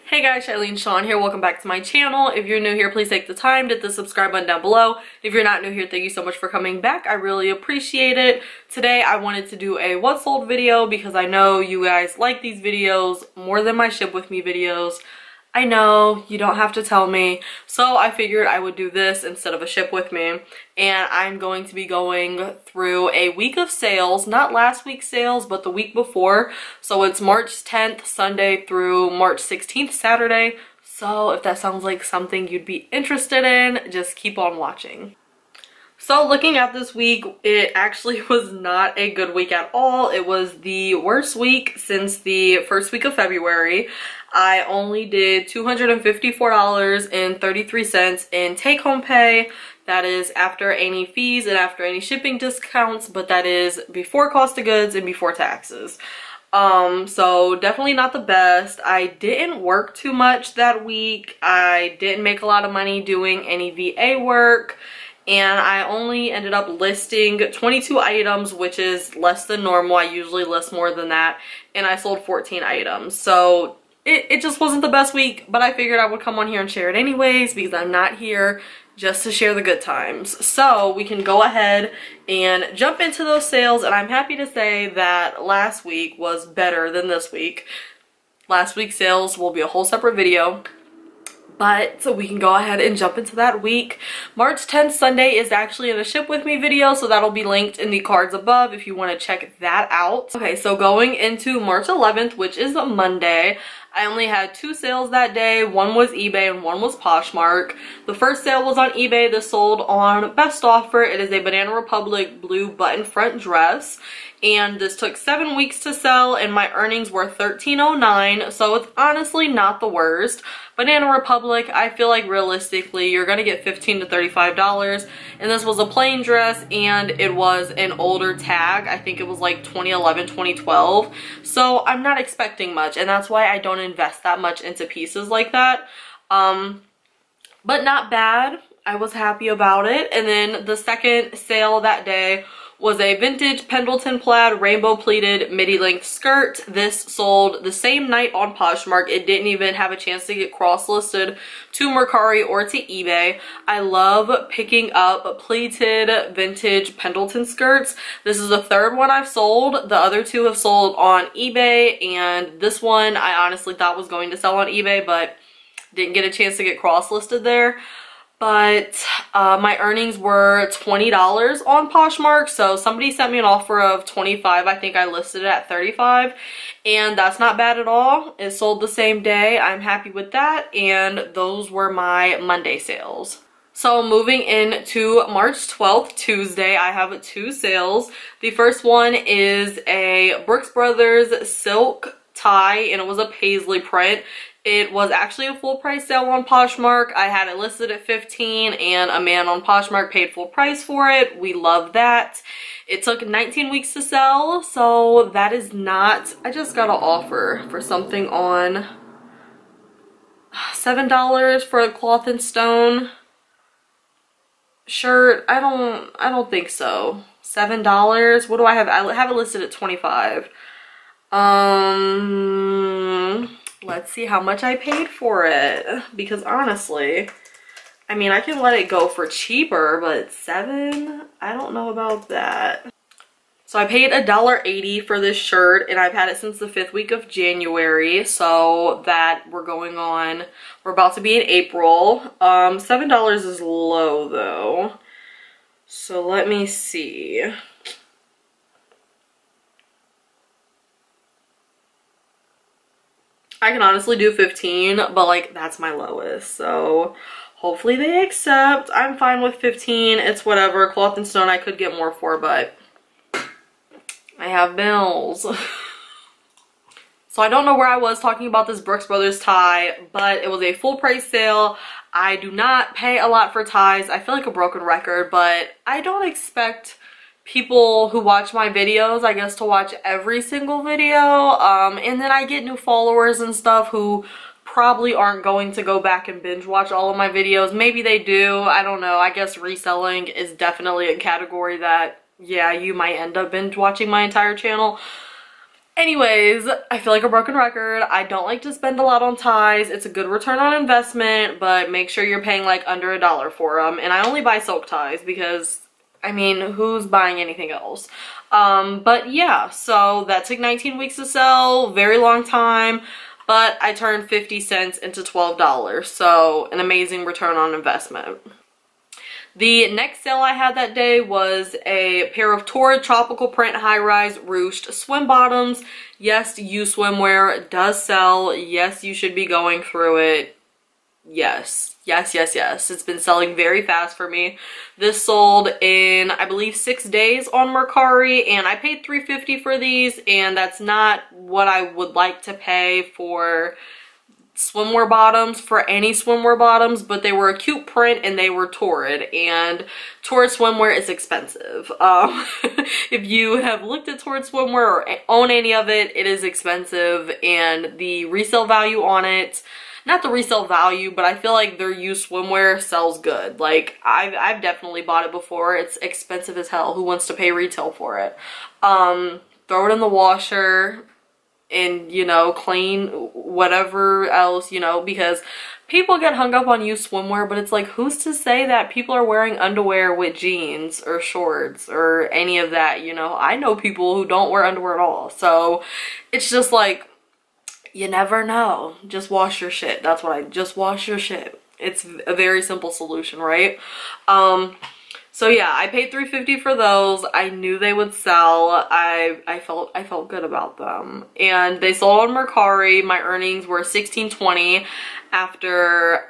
Hey guys, SHYLEENSHAWN here. Welcome back to my channel. If you're new here, please take the time to hit the subscribe button down below. If you're not new here, thank you so much for coming back. I really appreciate it. Today I wanted to do a what sold video because I know you guys like these videos more than my ship with me videos. I know, you don't have to tell me. So I figured I would do this instead of a ship with me. And I'm going to be going through a week of sales, not last week's sales, but the week before. So it's March 10th, Sunday through March 16th, Saturday. So if that sounds like something you'd be interested in, just keep on watching. So looking at this week, it actually was not a good week at all. It was the worst week since the first week of February. I only did $254.33 in take-home pay. That is after any fees and after any shipping discounts, but that is before cost of goods and before taxes. So definitely not the best. I didn't work too much that week. I didn't make a lot of money doing any VA work. And I only ended up listing 22 items, which is less than normal. I usually list more than that. And I sold 14 items. So it just wasn't the best week, but I figured I would come on here and share it anyways because I'm not here just to share the good times. So we can go ahead and jump into those sales. And I'm happy to say that last week was better than this week. Last week's sales will be a whole separate video. But so we can go ahead and jump into that week. March 10th, Sunday, is actually in a ship with me video, so that'll be linked in the cards above if you want to check that out. Okay, so going into March 11th, which is a Monday, I only had 2 sales that day. One was eBay and one was Poshmark. The first sale was on eBay. This sold on best offer. It is a Banana Republic blue button front dress. And this took 7 weeks to sell and my earnings were $13.09. So it's honestly not the worst. Banana Republic, I feel like realistically you're gonna get $15 to $35. And this was a plain dress and it was an older tag. I think it was like 2011, 2012. So I'm not expecting much, and that's why I don't invest that much into pieces like that. But not bad. I was happy about it. And then the second sale that day was a vintage Pendleton plaid rainbow pleated midi length skirt. This sold the same night on Poshmark. It didn't even have a chance to get cross listed to Mercari or to eBay. I love picking up pleated vintage Pendleton skirts. This is the third one I've sold. The other 2 have sold on eBay, and this one I honestly thought was going to sell on eBay but didn't get a chance to get cross listed there. But my earnings were $20 on Poshmark, so somebody sent me an offer of $25. I think I listed it at $35, and that's not bad at all. It sold the same day. I'm happy with that, and those were my Monday sales. So moving into March 12th, Tuesday, I have 2 sales. The first one is a Brooks Brothers silk tie, and it was a paisley print. It was actually a full price sale on Poshmark. I had it listed at $15 and a man on Poshmark paid full price for it. We love that. It took 19 weeks to sell, so that is not, I just got an offer for something on $7 for a cloth and stone shirt. I don't think so. $7. What do I have? I have it listed at $25. Let's see how much I paid for it, because honestly, I mean, I can let it go for cheaper, but $7? I don't know about that. So I paid $1.80 for this shirt, and I've had it since the 5th week of January, so that we're about to be in April. $7 is low though. So let me see. I can honestly do 15, but like that's my lowest, so hopefully they accept. I'm fine with 15. It's whatever. Cloth and stone I could get more for, but I have bills. So I don't know where I was talking about this Brooks Brothers tie, but it was a full price sale. I do not pay a lot for ties. I feel like a broken record, but I don't expect people who watch my videos, I guess, to watch every single video. And then I get new followers and stuff who probably aren't going to go back and binge watch all of my videos. Maybe they do. I don't know. I guess reselling is definitely a category that, yeah, you might end up binge watching my entire channel. Anyways, I feel like a broken record. I don't like to spend a lot on ties. It's a good return on investment, but make sure you're paying like under $1 for them. And I only buy silk ties because, I mean, who's buying anything else? But yeah, so that took 19 weeks to sell, very long time, but I turned 50 cents into $12, so an amazing return on investment. The next sale I had that day was a pair of Torrid tropical print high-rise ruched swim bottoms. Yes, You Swimwear does sell. Yes, you should be going through it. Yes. Yes, yes, yes. It's been selling very fast for me. This sold in, I believe, 6 days on Mercari, and I paid $3.50 for these, and that's not what I would like to pay for swimwear bottoms, for any swimwear bottoms, but they were a cute print and they were Torrid, and Torrid swimwear is expensive. If you have looked at Torrid swimwear or own any of it, it is expensive, and the resale value on it, not the resale value, but I feel like their used swimwear sells good. Like, I've definitely bought it before. It's expensive as hell. Who wants to pay retail for it? Throw it in the washer and, you know, clean whatever else, you know, because people get hung up on used swimwear, but it's like, who's to say that people are wearing underwear with jeans or shorts or any of that, you know? I know people who don't wear underwear at all, so it's just like, you never know. Just wash your shit. That's what just wash your shit. It's a very simple solution, right? So yeah, I paid $3.50 for those. I knew they would sell. I felt good about them. And they sold on Mercari. My earnings were $16.20 after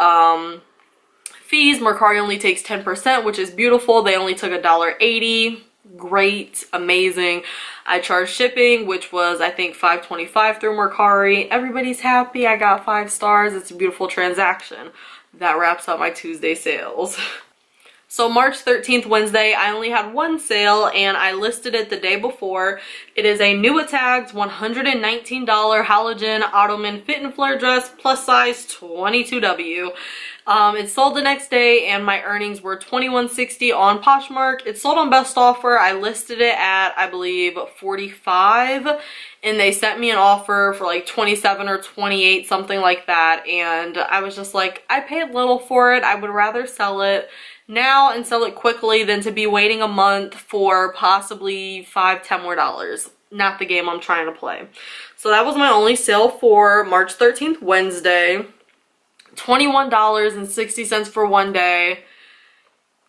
fees. Mercari only takes 10%, which is beautiful. They only took $1.80. Great, amazing. I charged shipping, which was I think $5.25 through Mercari. Everybody's happy. I got 5 stars. It's a beautiful transaction. That wraps up my Tuesday sales. So March 13th, Wednesday, I only had one sale and I listed it the day before. It is a new tagged $119 halogen Ottoman fit and flare dress, plus size 22W. It sold the next day and my earnings were $21.60 on Poshmark. It sold on best offer. I listed it at, I believe, $45, and they sent me an offer for like $27 or $28, something like that. And I was just like, I paid little for it. I would rather sell it now and sell it quickly than to be waiting a month for possibly $5, $10 more. Not the game I'm trying to play. So that was my only sale for March 13th, Wednesday. $21.60 for one day.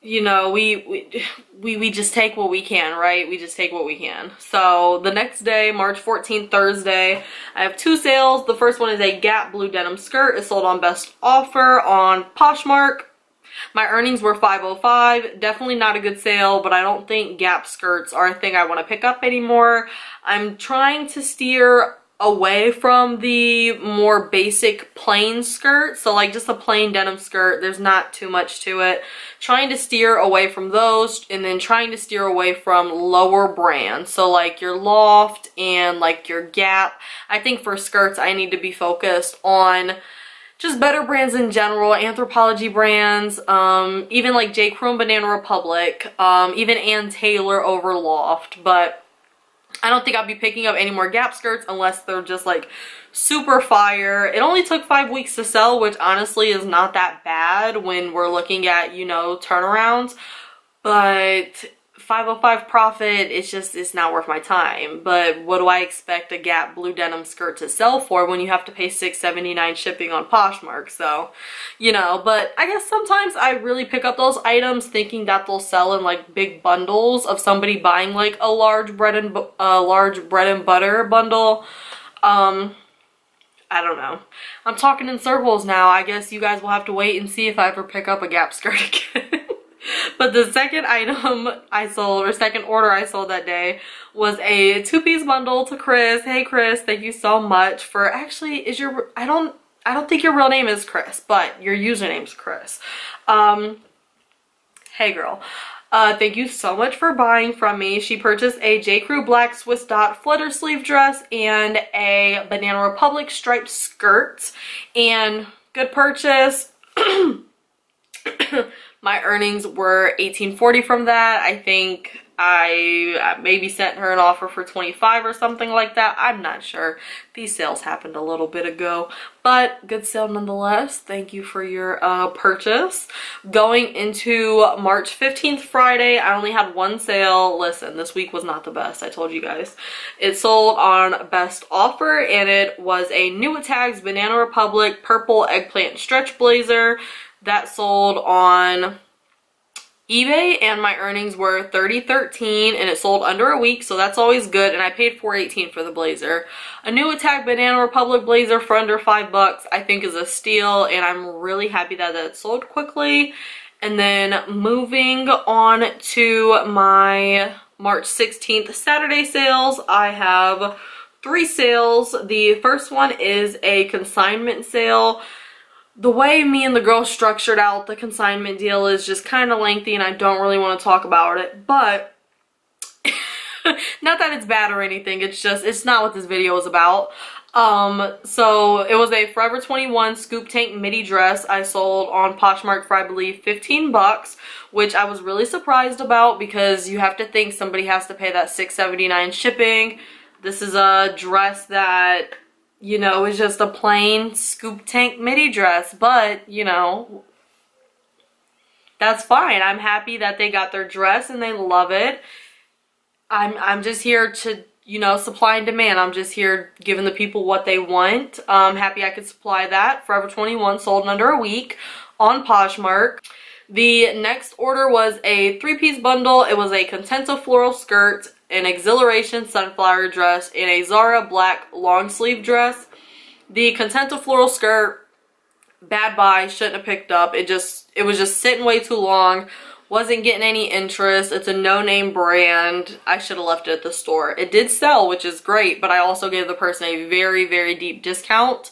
You know, we just take what we can, right? We just take what we can. So the next day, March 14th, Thursday, I have 2 sales. The first one is a Gap blue denim skirt. It sold on best offer on Poshmark. My earnings were $5.05. Definitely not a good sale, but I don't think Gap skirts are a thing I want to pick up anymore. I'm trying to steer away from the more basic plain skirt, so like just a plain denim skirt, there's not too much to it. Trying to steer away from those, and then trying to steer away from lower brands, so like your Loft and like your Gap. I think for skirts I need to be focused on just better brands in general, Anthropologie brands, even like J. Crew and Banana Republic, even Ann Taylor over Loft. But I don't think I'll be picking up any more Gap skirts unless they're just like super fire. It only took 5 weeks to sell, which honestly is not that bad when we're looking at, you know, turnarounds. But $5.05 profit, it's not worth my time. But what do I expect a Gap blue denim skirt to sell for when you have to pay $6.79 shipping on Poshmark? So, you know, but I guess sometimes I really pick up those items thinking that they'll sell in like big bundles of somebody buying like a large bread and butter bundle. I don't know. I'm talking in circles now. I guess you guys will have to wait and see if I ever pick up a Gap skirt again. But the second item I sold, or second order I sold that day, was a 2-piece bundle to Chris. Hey Chris, thank you so much for, actually, is your, I don't think your real name is Chris, but your username's Chris. Hey girl. Thank you so much for buying from me. She purchased a J. Crew black Swiss dot flutter sleeve dress and a Banana Republic striped skirt, and good purchase. My earnings were $18.40 from that. I think I maybe sent her an offer for 25 or something like that. I'm not sure. These sales happened a little bit ago, but good sale nonetheless. Thank you for your purchase. Going into March 15th, Friday, I only had one sale. Listen, this week was not the best, I told you guys. It sold on best offer, and it was a New Tags Banana Republic purple eggplant stretch blazer that sold on eBay, and my earnings were $30.13, and it sold under a week, so that's always good. And I paid $4.18 for the blazer. A New Attack Banana Republic blazer for under $5 I think is a steal, and I'm really happy that it sold quickly. And then moving on to my March 16th Saturday sales, I have 3 sales. The first one is a consignment sale. The way me and the girl structured out the consignment deal is just kind of lengthy, and I don't really want to talk about it, but not that it's bad or anything, it's not what this video is about. So it was a Forever 21 scoop tank midi dress I sold on Poshmark for, I believe, 15 bucks, which I was really surprised about because you have to think somebody has to pay that $6.79 shipping. This is a dress that, you know, it's just a plain scoop tank midi dress, but, you know, that's fine. I'm happy that they got their dress and they love it. I'm just here to, you know, supply and demand. I'm just here giving the people what they want. I'm happy I could supply that. Forever 21 sold in under a week on Poshmark. The next order was a 3-piece bundle. It was a Contenta floral skirt, an Exhilaration sunflower dress, and a Zara black long sleeve dress. The Contenta floral skirt, bad buy, shouldn't have picked up. It was just sitting way too long, wasn't getting any interest. It's a no-name brand. I should have left it at the store. It did sell, which is great, but I also gave the person a very, very deep discount.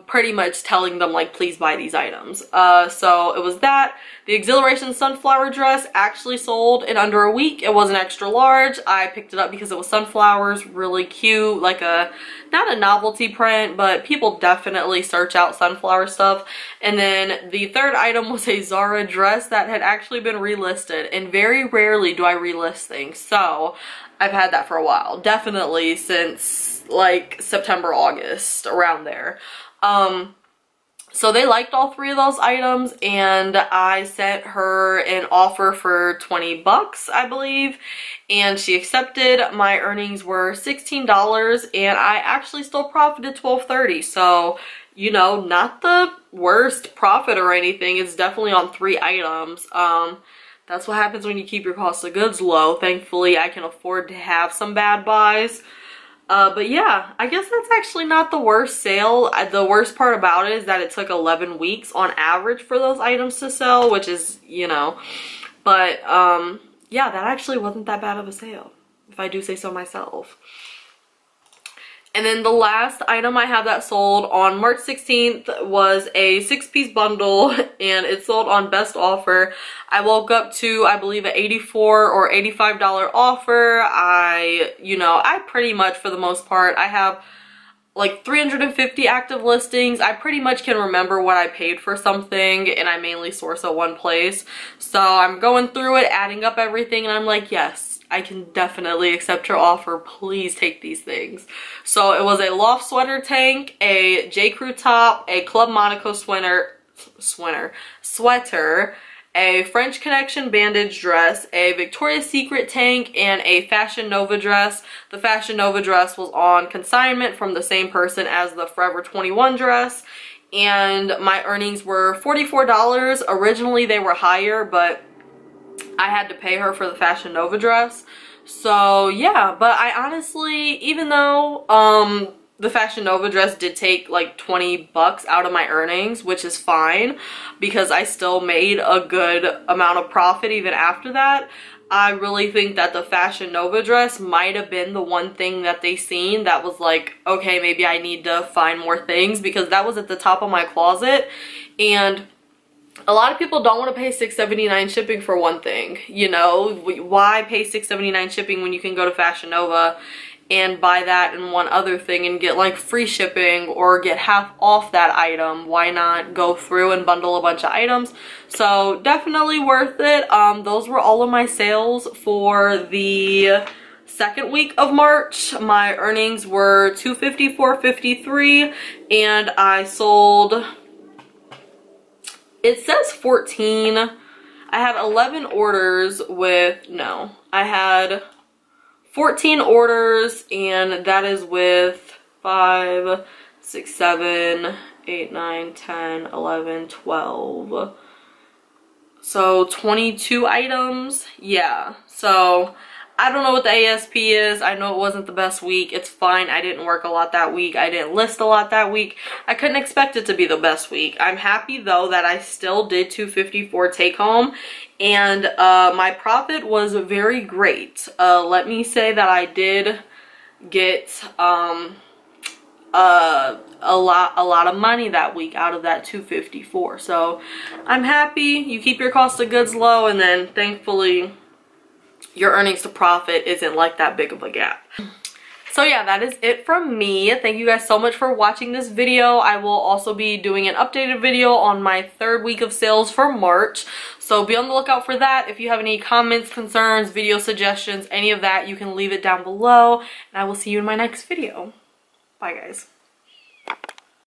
Pretty much telling them, like, please buy these items. So it was that. The Exhilaration sunflower dress actually sold in under a week. It was an extra large. I picked it up because it was sunflowers, really cute, like not a novelty print, but people definitely search out sunflower stuff. And then the third item was a Zara dress that had actually been relisted, and very rarely do I relist things. So I've had that for a while, definitely since like September, August, around there. So they liked all 3 of those items, and I sent her an offer for 20 bucks, I believe, and she accepted. My earnings were $16, and I actually still profited $12.30. So, you know, not the worst profit or anything. It's definitely on 3 items. That's what happens when you keep your cost of goods low. Thankfully, I can afford to have some bad buys. But yeah, I guess that's actually not the worst sale. The worst part about it is that it took 11 weeks on average for those items to sell, which is, you know, but yeah, that actually wasn't that bad of a sale, if I do say so myself. And then the last item I have that sold on March 16th was a 6-piece bundle, and it sold on best offer. I woke up to, I believe, an $84 or $85 offer. I pretty much, for the most part, I have like 350 active listings. I pretty much can remember what I paid for something, and I mainly source at one place. So I'm going through it, adding up everything, and I'm like, yes, I can definitely accept your offer. Please take these things. So it was a loft sweater tank, a J. Crew top, a Club Monaco sweater, a French Connection bandage dress, a Victoria's Secret tank, and a Fashion Nova dress. The Fashion Nova dress was on consignment from the same person as the Forever 21 dress, and my earnings were $44. Originally they were higher, but I had to pay her for the Fashion Nova dress. So yeah, but I honestly, even though the Fashion Nova dress did take like 20 bucks out of my earnings, which is fine because I still made a good amount of profit even after that, I really think that the Fashion Nova dress might have been the one thing that they seen that was like, okay, maybe I need to find more things, because that was at the top of my closet. And a lot of people don't want to pay $6.79 shipping for one thing. You know, why pay $6.79 shipping when you can go to Fashion Nova and buy that and one other thing and get like free shipping or get half off that item. Why not go through and bundle a bunch of items? So definitely worth it. Those were all of my sales for the second week of March. My earnings were $254.53 and I sold, it says 14. I had 11 orders with, no, I had 14 orders, and that is with 5, 6, 7, 8, 9, 10, 11, 12. So 22 items. Yeah. So I don't know what the ASP is. I know it wasn't the best week. It's fine. I didn't work a lot that week. I didn't list a lot that week. I couldn't expect it to be the best week. I'm happy though that I still did $254 take home, and my profit was very great. Let me say that I did get a lot of money that week out of that $254. So I'm happy. You keep your cost of goods low, and then thankfully your earnings to profit isn't like that big of a gap. So yeah, that is it from me. Thank you guys so much for watching this video. I will also be doing an updated video on my third week of sales for March. So be on the lookout for that. If you have any comments, concerns, video suggestions, any of that, you can leave it down below. And I will see you in my next video. Bye guys.